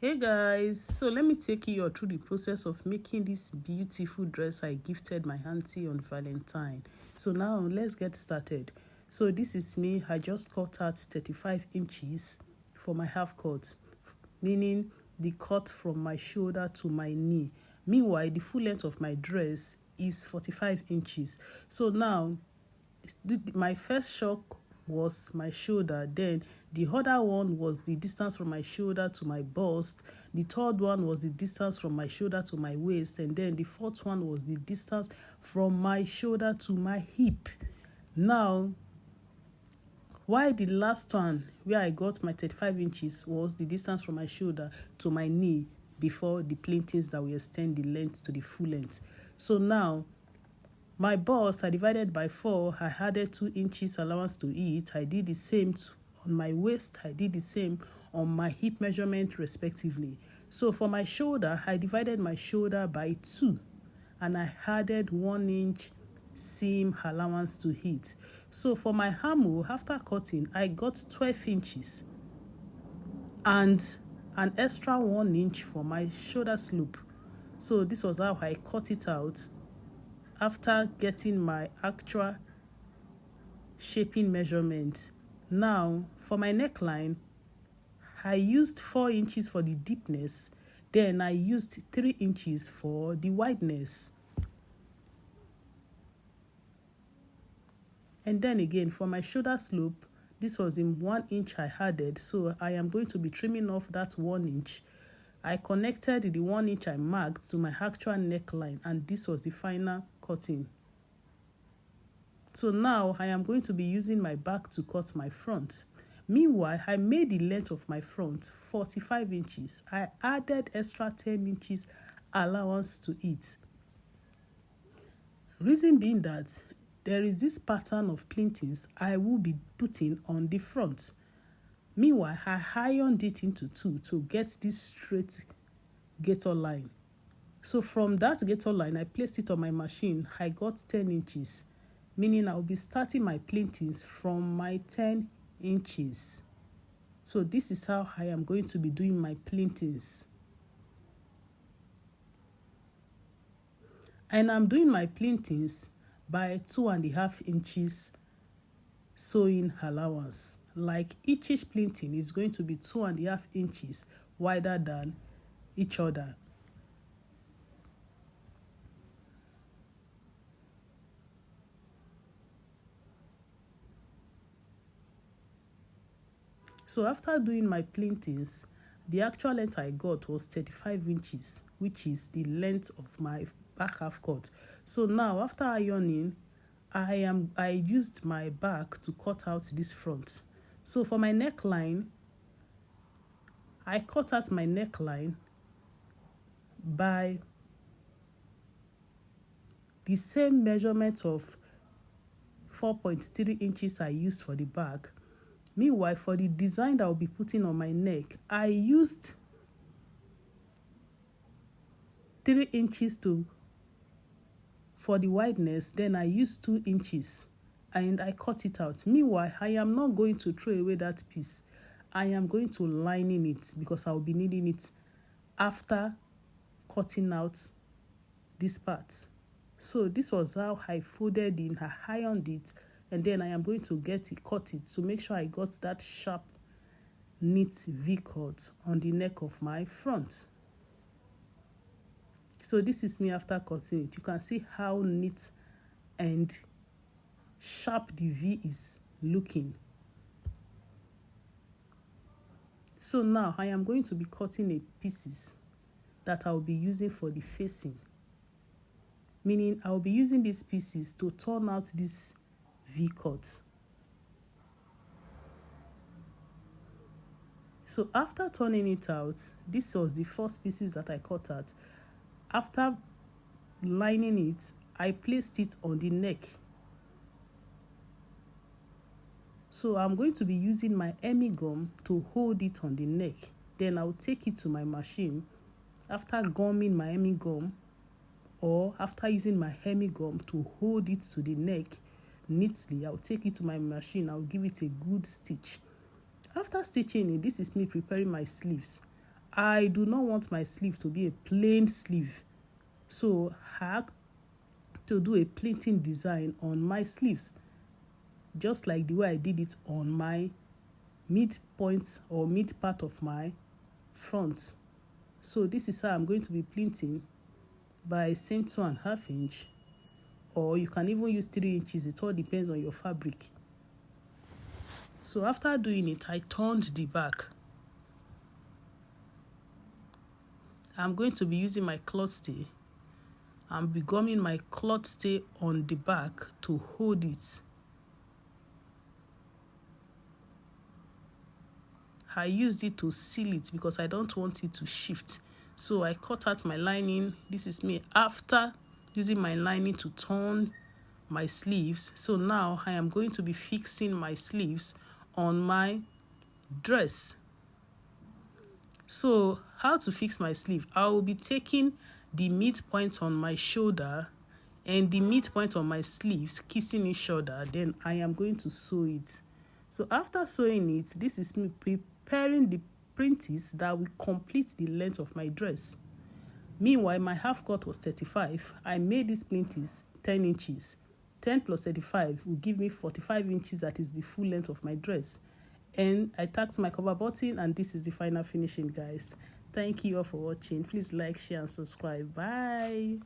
Hey guys, so let me take you through the process of making this beautiful dress I gifted my auntie on Valentine. So now let's get started. So this is me. I just cut out 35 inches for my half cut, meaning the cut from my shoulder to my knee. Meanwhile, the full length of my dress is 45 inches. So now my first shock was my shoulder, then the other one was the distance from my shoulder to my bust, the third one was the distance from my shoulder to my waist, and then the fourth one was the distance from my shoulder to my hip. Now, why the last one where I got my 35 inches was the distance from my shoulder to my knee before the plaintings that will extend the length to the full length. So now my bust I divided by 4. I added 2 inches allowance to it. I did the same on my waist. I did the same on my hip measurement respectively. So for my shoulder, I divided my shoulder by 2 and I added 1 inch seam allowance to it. So for my armhole, after cutting, I got 12 inches and an extra 1 inch for my shoulder slope. So this was how I cut it out after getting my actual shaping measurements. Now, for my neckline, I used 4 inches for the deepness, then I used 3 inches for the wideness. And then again, for my shoulder slope, this was in 1 inch I added, so I am going to be trimming off that 1 inch. I connected the 1 inch I marked to my actual neckline, and this was the final cutting. So now I am going to be using my back to cut my front. Meanwhile, I made the length of my front 45 inches. I added extra 10 inches allowance to it. Reason being that there is this pattern of plaintings I will be putting on the front. Meanwhile, I ironed it into 2 to get this straight gator line. So from that gator line, I placed it on my machine. I got 10 inches, meaning I'll be starting my plaintings from my 10 inches. So this is how I am going to be doing my plaintings. And I'm doing my plaintings by 2.5 inches sewing allowance. Like each plainting is going to be 2.5 inches wider than each other. So after doing my plaintings, the actual length I got was 35 inches, which is the length of my back half cut. So now after ironing, I used my back to cut out this front. So for my neckline, I cut out my neckline by the same measurement of 4.3 inches I used for the back. Meanwhile, for the design that I'll be putting on my neck, I used 3 inches for the wideness, then I used 2 inches and I cut it out. Meanwhile, I am not going to throw away that piece. I am going to line in it because I'll be needing it after cutting out this part. So this was how I folded in, I ironed it, and then I am going to cut it to make sure I got that sharp, neat V-cut on the neck of my front. So this is me after cutting it. You can see how neat and sharp the V is looking. So now I am going to be cutting a pieces that I'll be using for the facing. Meaning I'll be using these pieces to turn out this V-cut. So after turning it out, this was the first pieces that I cut out. After lining it, I placed it on the neck. So I'm going to be using my hemi gum to hold it on the neck. Then I'll take it to my machine. After gumming my hemi gum, or after using my hemi gum to hold it to the neck neatly, I'll take it to my machine. I'll give it a good stitch. After stitching it, this is me preparing my sleeves. I do not want my sleeve to be a plain sleeve. So I have to do a pleating design on my sleeves, just like the way I did it on my midpoint or mid part of my front. So this is how I'm going to be pleating by same 2.5 inch, or you can even use 3 inches. It all depends on your fabric. So after doing it, I turned the back. I'm going to be using my cloth stay. I'm begumming my cloth stay on the back to hold it. I used it to seal it because I don't want it to shift. So I cut out my lining. This is me after using my lining to turn my sleeves. So now I am going to be fixing my sleeves on my dress. So how to fix my sleeve? I will be taking the midpoint on my shoulder and the midpoint on my sleeves, kissing each other. Then I am going to sew it. So after sewing it, this is me preparing the printings that will complete the length of my dress. Meanwhile, my half cut was 35. I made these printings 10 inches. 10 plus 35 will give me 45 inches. That is the full length of my dress. And I tacked my cover button, and this is the final finishing, guys. Thank you all for watching. Please like, share, and subscribe. Bye.